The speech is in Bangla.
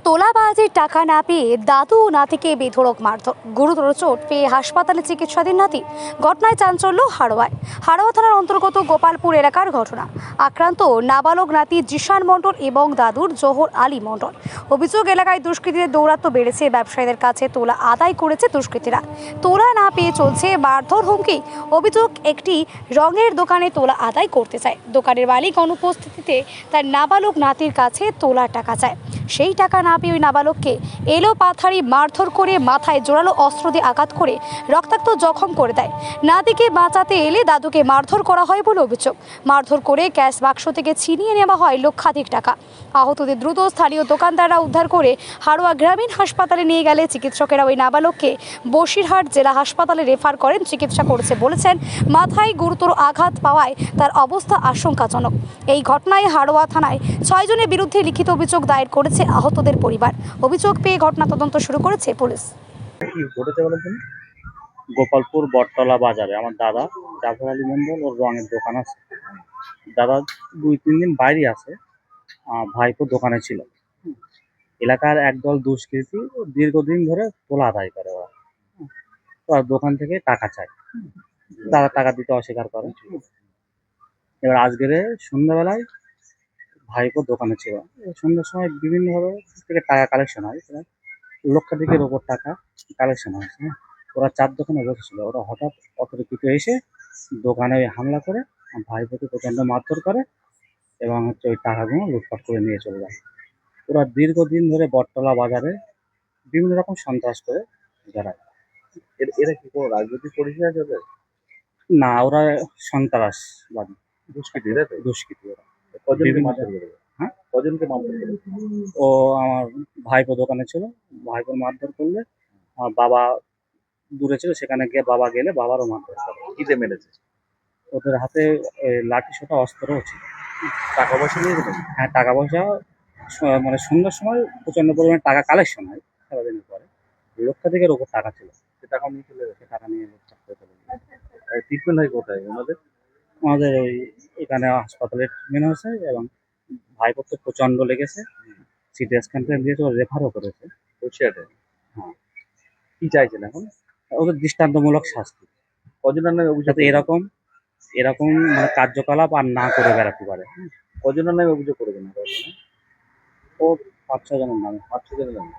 তোলাবাজির টাকা না পেয়ে দাদু ও নাতিকে বেধড়ক মারধর, গুরুতর চোট পেয়ে হাসপাতালে চিকিৎসাধীন নাতি। ঘটনায় চাঞ্চল্য হাড়োয়ায়। হাড়োয়া থানার অন্তর্গত গোপালপুর এলাকার ঘটনা। আক্রান্ত নাবালক নাতি জিশান মণ্ডল এবং দাদুর জোহর আলী মণ্ডল। অভিযোগ, এলাকায় দুষ্কৃতীদের দৌরাত্ম্য বেড়েছে, ব্যবসায়ীদের কাছে তোলা আদায় করেছে দুষ্কৃতীরা। তোলা না পেয়ে চলছে মারধর, হুমকি। অভিযোগ, একটি রঙের দোকানে তোলা আদায় করতে চায়। দোকানের মালিক অনুপস্থিতিতে তার নাবালক নাতির কাছে তোলা টাকা চায়। সেই টাকা না পেয়ে ওই নাবালককে এলো পাথারি মারধর করে মাথায় জোরালো অস্ত্র দিয়ে আঘাত করে রক্তাক্ত জখম করে দেয়। নাতিকে বাঁচাতে এলে দাদুকে মারধর করা হয় বলে অভিযোগ। মারধর করে ক্যাশ বাক্স থেকে ছিনিয়ে নেওয়া হয় লক্ষাধিক টাকা। আহতদের দ্রুত স্থানীয় দোকানদাররা উদ্ধার করে হাড়োয়া গ্রামীণ হাসপাতালে নিয়ে গেলে চিকিৎসকেরা ওই নাবালককে বসিরহাট জেলা হাসপাতালে রেফার করেন। চিকিৎসা করেছে, বলেছেন মাথায় গুরুতর আঘাত পাওয়ায় তার অবস্থা আশঙ্কাজনক। এই ঘটনায় হাড়োয়া থানায় 6 জনের বিরুদ্ধে লিখিত অভিযোগ দায়ের করেছে আহতদের পরিবার। অভিযোগ পেয়ে ঘটনা তদন্ত শুরু করেছে পুলিশ। কি ঘটেছে বলেন তুমি? গোপালপুর বটতলা বাজারে আমার দাদা জাফর আলী মন্ডল ওর রঙের দোকান আছে। দাদা 2-3 দিন বাইরে আছে, ভাইপো দোকানে ছিল। এলাকার একদল দুষ্কৃতী দীর্ঘদিন ধরে তোলা আদায় করে ওরা। ওরা দোকান থেকে টাকা চায়, দাদা টাকা দিতে অস্বীকার করে। এবার আজকের সন্ধ্যাবেলায় ভাইপো দোকানে ছিল, সন্ধ্যার সময় বিভিন্নভাবে থেকে টাকা কালেকশন হয়, প্রায় লক্ষাধিকের ওপর টাকা কালেকশন হয়েছে। ওরা 4 দোকানে বসেছিল, ওরা হঠাৎ অতর্কিত এসে দোকানে হামলা করে ভাইপোকে প্রচণ্ড মারধর করে এবং ওই টাকাগুলো লুটপাট করে নিয়ে চলে যায়। ওরা দীর্ঘদিন ধরে বটতলা বাজারে বিভিন্ন রকম সন্ত্রাস করে বেড়ায়। এরা কি কোনো রাজনৈতিক পরিচয় আছে ওদের? না, ওরা সন্ত্রাসবাদী, দুষ্কৃতী, তাই তো? দুষ্কৃতী ওরা। কজনকে বিভিন্ন মারধর করে? হ্যাঁ, কজনকে মারধর করে? ও আমার ভাইপো দোকানে ছিল, ভাইপোর মারধর করলে আমার বাবা দূরে ছিল, সেখানে গিয়ে বাবা গেলে বাবারও মারধর করে। কিতে মেরেছে? ওদের হাতে লাঠি ছোটা অস্ত্রও ছিল। টাকা পয়সা নিয়ে গেলেন? হ্যাঁ, টাকা পয়সা মানে সন্ধ্যার সময় প্রচণ্ড পরিমাণে টাকা কালেকশন হয় সারাদিনের পরে। লক্ষাধিকের ওপর টাকা ছিল, সে টাকা নিয়ে চলে গেছে। সে টাকা নিয়ে লুটপাট করে চলে গেছে। ট্রিটমেন্ট হয় কোথায় ওনাদের? আমাদের ওই এখানে হাসপাতালে ট্রিটমেন্ট হয়েছে এবং ভাইপোর তো প্রচণ্ড লেগেছে, সিটি স্ক্যান দিয়েছে, ওরা রেফারও করেছে। বসিরহাটে? হ্যাঁ, কি চাইছেন এখন? ওদের দৃষ্টান্তমূলক শাস্তি, কজনের নামে অভিযোগ? যাতে এরকম এরকম মানে কার্যকলাপ আর না করে বেড়াতে পারে। কজনের নামে অভিযোগ করবেন? ও 5-6 জনের নামে। 5-6 জনের নামে।